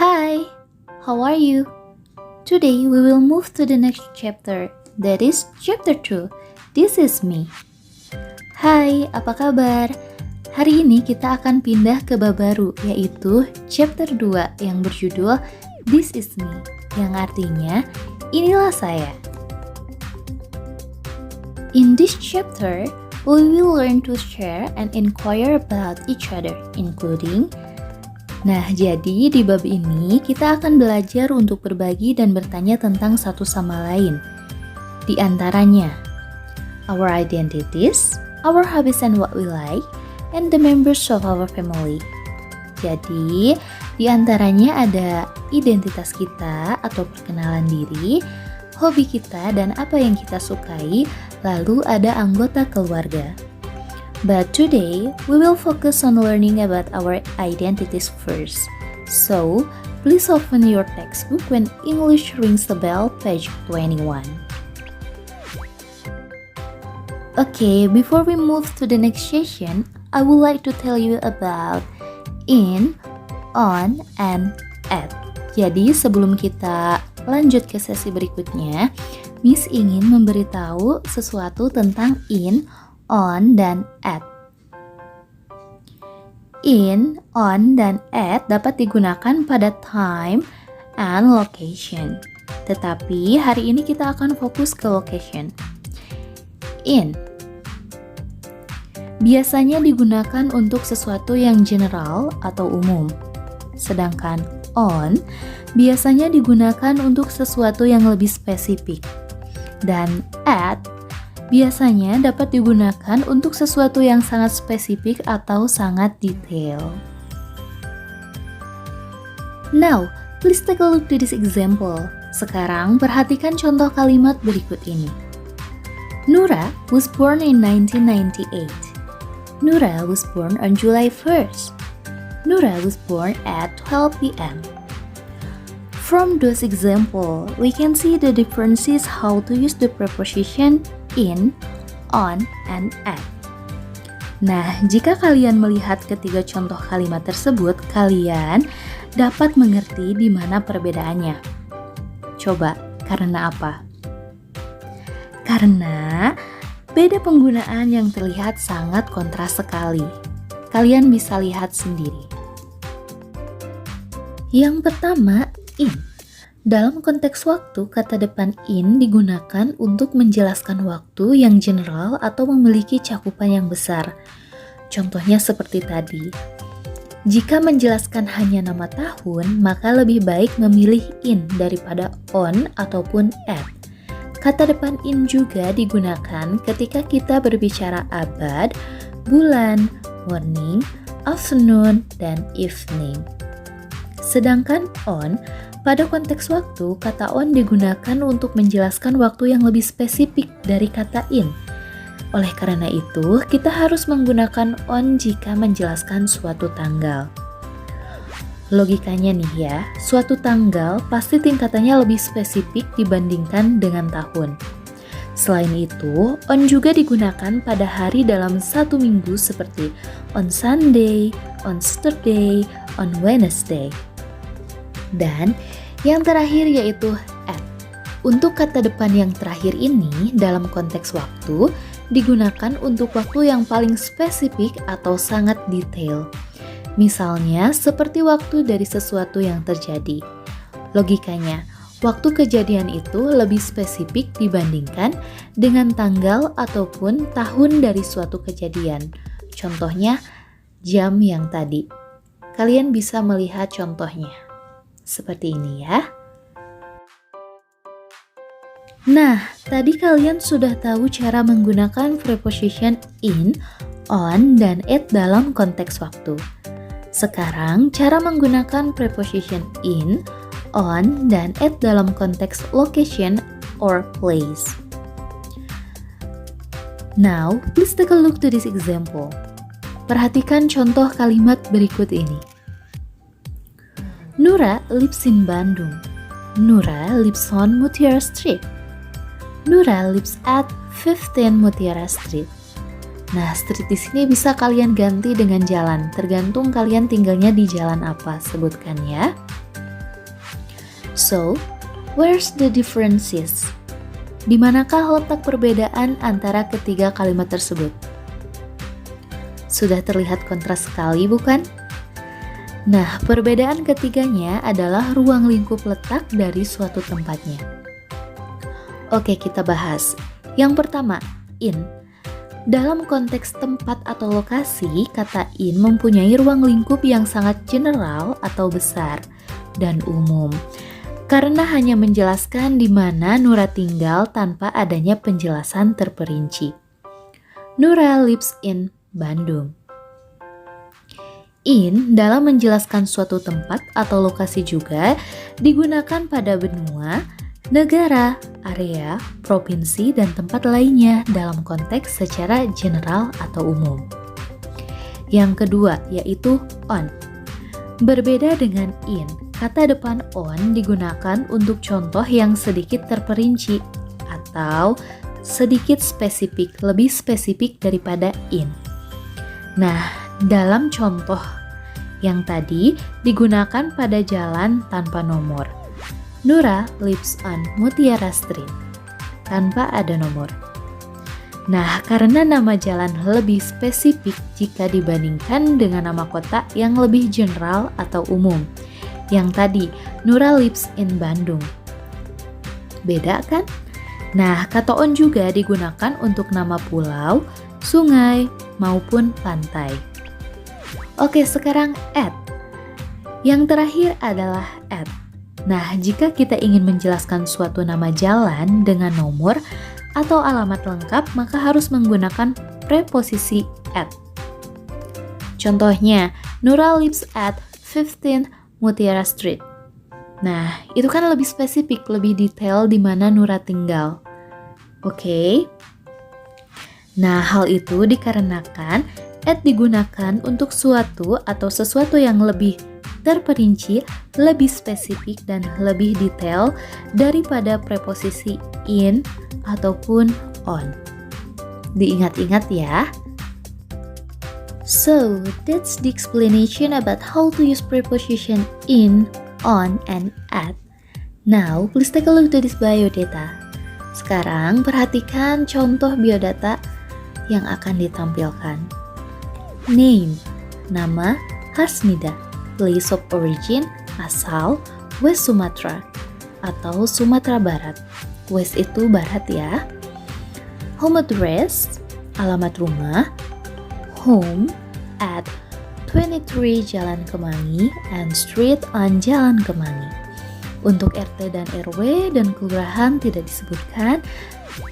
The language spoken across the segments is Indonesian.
Hi, how are you? Today we will move to the next chapter, that is chapter 2. This is me. Hai, apa kabar? Hari ini kita akan pindah ke bab baru, yaitu chapter 2 yang berjudul This is me, yang artinya inilah saya. In this chapter, we will learn to share and inquire about each other, including. Nah, jadi di bab ini kita akan belajar untuk berbagi dan bertanya tentang satu sama lain. Di antaranya, our identities, our hobbies and what we like, and the members of our family. Jadi, di antaranya ada identitas kita atau perkenalan diri, hobi kita dan apa yang kita sukai, lalu ada anggota keluarga. But today, we will focus on learning about our identities first. So, please open your textbook when English rings the bell, page 21. Okay, before we move to the next session, I would like to tell you about in, on, and at. Jadi, sebelum kita lanjut ke sesi berikutnya, Miss ingin memberitahu sesuatu tentang in, on, dan at. In, on, dan at dapat digunakan pada time and location. Tetapi hari ini kita akan fokus ke location. In biasanya digunakan untuk sesuatu yang general atau umum. Sedangkan on biasanya digunakan untuk sesuatu yang lebih spesifik. Dan at biasanya dapat digunakan untuk sesuatu yang sangat spesifik atau sangat detail. Now, please take a look to this example. Sekarang, perhatikan contoh kalimat berikut ini. Nura was born in 1998. Nura was born on July 1st. Nura was born at 12 p.m. From those examples, we can see the differences how to use the preposition in, on, and at. Nah, jika kalian melihat ketiga contoh kalimat tersebut, kalian dapat mengerti di mana perbedaannya. Coba, karena apa? Karena beda penggunaan yang terlihat sangat kontras sekali. Kalian bisa lihat sendiri. Yang pertama, in. Dalam konteks waktu, kata depan in digunakan untuk menjelaskan waktu yang general atau memiliki cakupan yang besar. Contohnya seperti tadi. Jika menjelaskan hanya nama tahun, maka lebih baik memilih in daripada on ataupun at. Kata depan in juga digunakan ketika kita berbicara abad, bulan, morning, afternoon, dan evening. Sedangkan on, pada konteks waktu, kata on digunakan untuk menjelaskan waktu yang lebih spesifik dari kata in. Oleh karena itu, kita harus menggunakan on jika menjelaskan suatu tanggal. Logikanya nih ya, suatu tanggal pasti tingkatannya lebih spesifik dibandingkan dengan tahun. Selain itu, on juga digunakan pada hari dalam satu minggu seperti on Sunday, on Saturday, on Wednesday. Dan yang terakhir yaitu at. Untuk kata depan yang terakhir ini dalam konteks waktu digunakan untuk waktu yang paling spesifik atau sangat detail. Misalnya seperti waktu dari sesuatu yang terjadi. Logikanya, waktu kejadian itu lebih spesifik dibandingkan dengan tanggal ataupun tahun dari suatu kejadian. Contohnya jam yang tadi. Kalian bisa melihat contohnya. Seperti ini ya. Nah, tadi kalian sudah tahu cara menggunakan preposition in, on, dan at dalam konteks waktu. Sekarang, cara menggunakan preposition in, on, dan at dalam konteks location or place. Now, please take a look to this example. Perhatikan contoh kalimat berikut ini. Nura lives in Bandung. Nura lives on Mutiara Street. Nura lives at 15 Mutiara Street. Nah, street di sini bisa kalian ganti dengan jalan, tergantung kalian tinggalnya di jalan apa, sebutkan ya. So, where's the differences? Di manakah letak perbedaan antara ketiga kalimat tersebut? Sudah terlihat kontras sekali, bukan? Nah, perbedaan ketiganya adalah ruang lingkup letak dari suatu tempatnya. Oke, kita bahas. Yang pertama, in. Dalam konteks tempat atau lokasi, kata in mempunyai ruang lingkup yang sangat general atau besar dan umum. Karena hanya menjelaskan di mana Nura tinggal tanpa adanya penjelasan terperinci. Nura lives in Bandung. In dalam menjelaskan suatu tempat atau lokasi juga digunakan pada benua, negara, area, provinsi, dan tempat lainnya dalam konteks secara general atau umum. Yang kedua yaitu on. Berbeda dengan in, kata depan on digunakan untuk contoh yang sedikit terperinci atau sedikit spesifik, lebih spesifik daripada in. Nah, dalam contoh yang tadi digunakan pada jalan tanpa nomor. Nura lives on Mutiara Street, tanpa ada nomor. Nah, karena nama jalan lebih spesifik jika dibandingkan dengan nama kota yang lebih general atau umum. Yang tadi, Nura lives in Bandung. Beda kan? Nah, kata on juga digunakan untuk nama pulau, sungai, maupun pantai. Oke, sekarang at. Yang terakhir adalah at. Nah, jika kita ingin menjelaskan suatu nama jalan dengan nomor atau alamat lengkap, maka harus menggunakan preposisi at. Contohnya, Nura lives at 15 Mutiara Street. Nah, itu kan lebih spesifik, lebih detail di mana Nura tinggal. Oke. Nah, hal itu dikarenakan at digunakan untuk suatu atau sesuatu yang lebih terperinci, lebih spesifik, dan lebih detail daripada preposisi in ataupun on. Diingat-ingat ya. So, that's the explanation about how to use preposition in, on, and at. Now, please take a look to this biodata. Sekarang, perhatikan contoh biodata yang akan ditampilkan. Name, nama Hasnida. Place of origin, asal, West Sumatra atau Sumatera Barat. West itu barat ya. Home address, alamat rumah. Home at 23 Jalan Kemangi and street on Jalan Kemangi. Untuk RT dan RW dan kelurahan tidak disebutkan.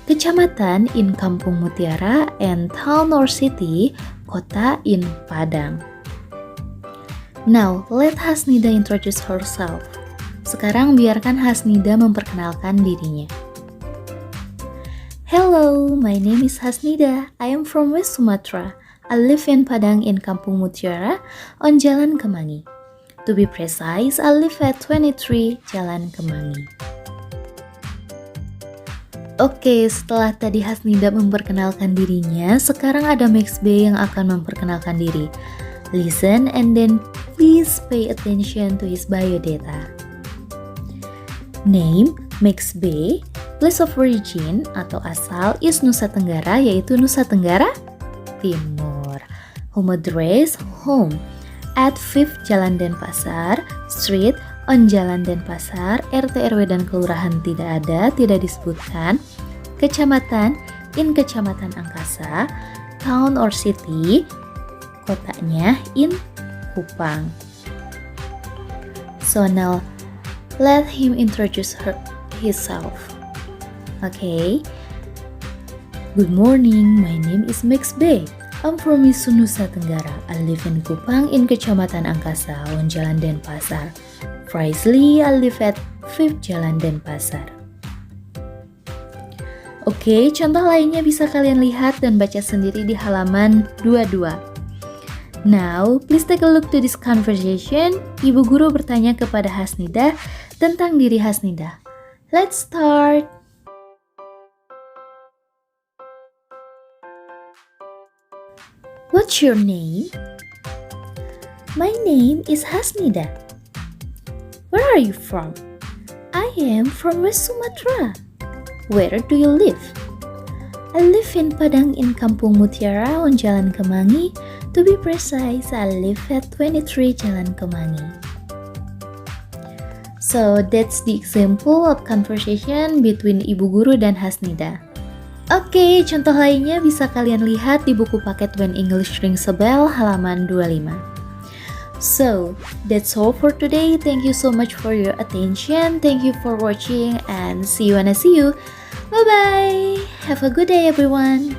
Kecamatan in Kampung Mutiara and town or city, kota in Padang. Now, let Hasnida introduce herself. Sekarang biarkan Hasnida memperkenalkan dirinya. Hello, my name is Hasnida. I am from West Sumatra. I live in Padang in Kampung Mutiara on Jalan Kemangi. To be precise, I live at 23 Jalan Kemangi. Oke, setelah tadi Hasnida memperkenalkan dirinya, sekarang ada Max B yang akan memperkenalkan diri. Listen and then please pay attention to his biodata. Name, Max B. Place of origin atau asal is Nusa Tenggara, yaitu Nusa Tenggara Timur. Home address, home at 5th Jalan Denpasar, street on Jalan Denpasar, RT RW dan kelurahan tidak ada, tidak disebutkan. Kecamatan in Kecamatan Angkasa, town or city, kotanya in Kupang. So now let him introduce himself. Okay. Good morning, my name is Max B. I'm from Nusa Tenggara. I live in Kupang in Kecamatan Angkasa on Jalan Denpasar. Precisely, I live at 5th Jalan Denpasar. Oke, contoh lainnya bisa kalian lihat dan baca sendiri di halaman 22. Now, please take a look to this conversation. Ibu guru bertanya kepada Hasnida tentang diri Hasnida. Let's start. What's your name? My name is Hasnida. Where are you from? I am from West Sumatra. Where do you live? I live in Padang in Kampung Mutiara on Jalan Kemangi. To be precise, I live at 23 Jalan Kemangi. So that's the example of conversation between Ibu Guru dan Hasnida. Oke, contoh lainnya bisa kalian lihat di buku paket When English Rings a Bell halaman 25. So, that's all for today. Thank you so much for your attention. Thank you for watching and see you when I see you. Bye-bye. Have a good day, everyone.